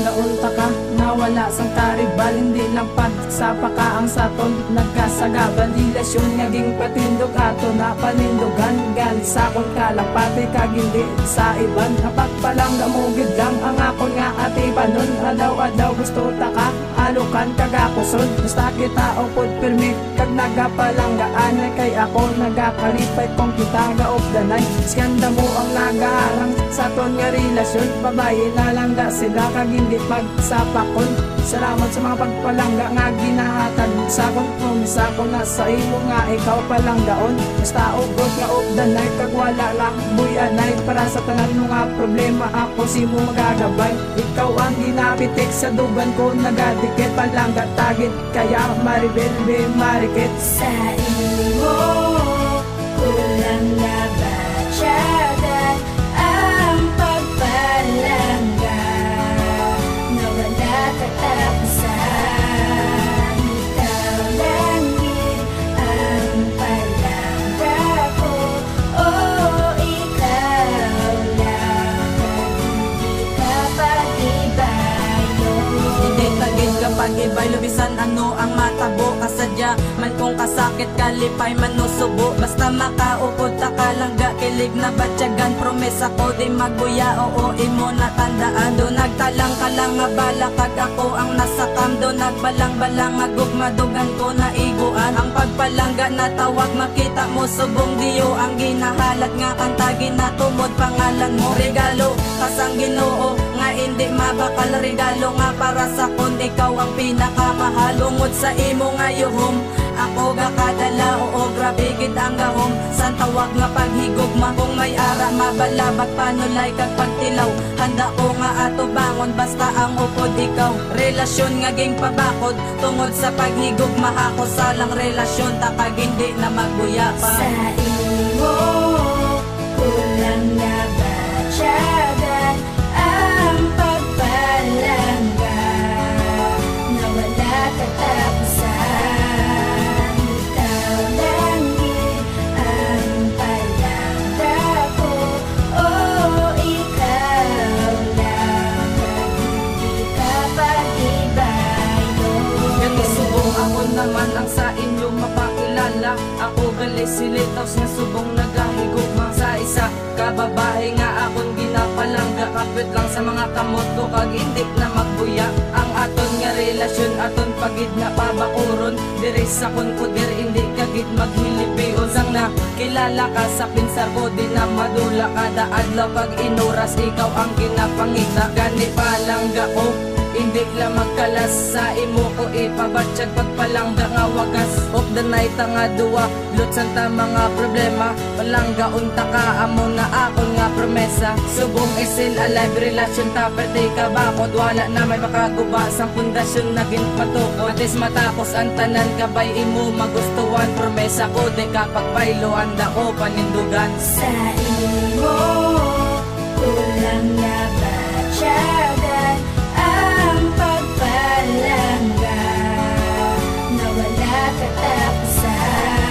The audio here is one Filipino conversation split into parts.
naunta ka, nawala sang karibal. Hindi lang pagsapa ka ang saton nagkasagaban. Relasyon ngaging patindog ato na panindogan. Galit sa akong kalapati kagindi sa iban. Napagpalang gamugid lang ang akon nga ati panon. Adaw-adaw gusto ta ka, alukan kagakusod. Basta kita upod pirmi kag nagapalanggaan. Kay ako nagakalipay kung kita gaop danay. Skanda mo ang nagaharang sa ton nga relasyon. Babae na lang da sila kag hindi pagsapakon. Salamat sa mga pagpalangga nga ginahatag sa akon. Umisa ko na sa imo nga ikaw palang daon. Basta ugod nga op danay kag wala lang buyanay. Para sa tanan mo nga problema ako si mo magagabay. Ikaw ang ginapitik sa duban ko nagadikit. Palangga tagit kaya maribel be marikit. Sa imo kulang na ba tiyagan ang pagpalangga na wala katapusan. Ikaw lang din ang palangga ko, ikaw lang hindi ka pag-ibayo. Hindi tagid kapag ibay lubisan ano ang matabo. Kasadya man kung kasakit kalipay manusubo. Basta makaupod ta kalangga kilig na batyagan. Promesa ko di magbuya oo imo natandaan. Do nagtalang ka lang nga bala kag ako ang nasakam. Do nagbalang-balang nga gugmadugan ko na iguan. Ang pagpalangga na tawag makita mo subong diyo. Ang ginahalat nga kantagin na tumod pangalan mo. Regalo kasang Ginoo nga hindi mabakal. Regalo nga para sa kon ikaw ang pinakamahal. Ungod sa imo nga yuhom ako gakadala oo grabe gid ang gahom. San tawag nga paghigugma kung may ara mabalabag panulay kag pagtilaw. Handa ko nga ato bangon basta ang upod ikaw. Relasyon nga ging pabakod tungod sa paghigugma. Ako salang relasyon ta kag hindi na magbuya pa. Sa imo kulang na ba tiyagan ang pagpalangga na wala katapusan. Ikaw lang din ang palangga ko, ikaw lang hindi ka pag-ibayo. Subong ako naman ang sa inyo mapakilala. Ako gali silitaws nga subong nagahigugma sa isa kababae nga akong ginapalangga. Kapit lang sa mga kamot ko kag hindi na magbuya. Ang aton nga relasyon aton pagid na pabakuron. Diri sa kon kudir hindi kagid maghilipi. Usang na kilala ka sa pinsar ko di na madula. Kada adlaw pag inuras ikaw ang ginapangita. Gani palangga ko hindi lang magkalas sa imo ko ipabatsyag pagpalangga nga wagas. Of the night nga duwa lutsan ta mga problema. Palangga unta ka amo na akon nga promesa. Subong isil alive relasyon ta pwede ka bakod. Wala na may makaguba sang pundasyon naging patukod. Atis matapos ang tanan kabay imo magustuhan. Promesa ko di kapag pailuan da ko panindugan. Sa imo kulang na ba tiyagan ang pagpalangga na wala katapusan.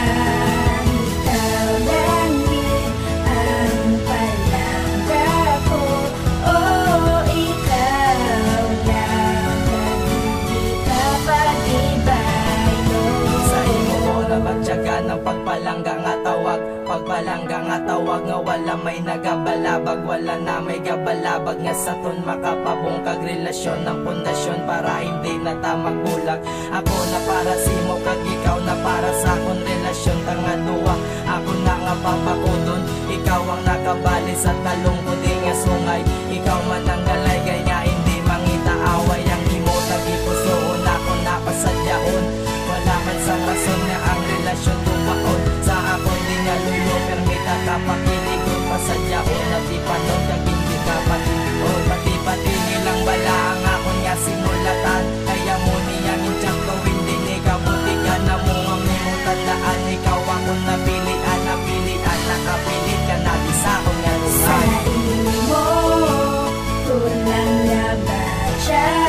Ikaw lang din ang palangga ko, ikaw lang hindi ka pag-ibayo. Sa imo ko na magtyaga ng pagpalangga nga tawag. Pagpalangga nga tawag nga wala may nagabalabag. Wala na may gabalabag nga sa ton makapabungkag. Relasyon ng pundasyon para hindi na ta magbulag. Ako na para si mo kag ikaw na para sa akon. Relasyon ta nga duwa ako na nga papakudon. Ikaw ang nakabali sa talong ko di nga sungay. Ikaw man ang galaygay nga hindi mangita away. Ang imo tagipusoon ako napasadyaon. Wala man sa rason nga ang relasyon tumaon. Sa ako di nga lulo permita ka pakiligod pasadyaon. At ipanon kag hindi ka patigon. Pati-pati nilang bala ang akon nga simulatan. Kaya mo niyang intsak to hindi ni kabuti ka na mo ang imo tandaan. Ikaw ako napilian nakapilit ka na di sa akong nga Sa lugar. imo kulang na ba tiyagan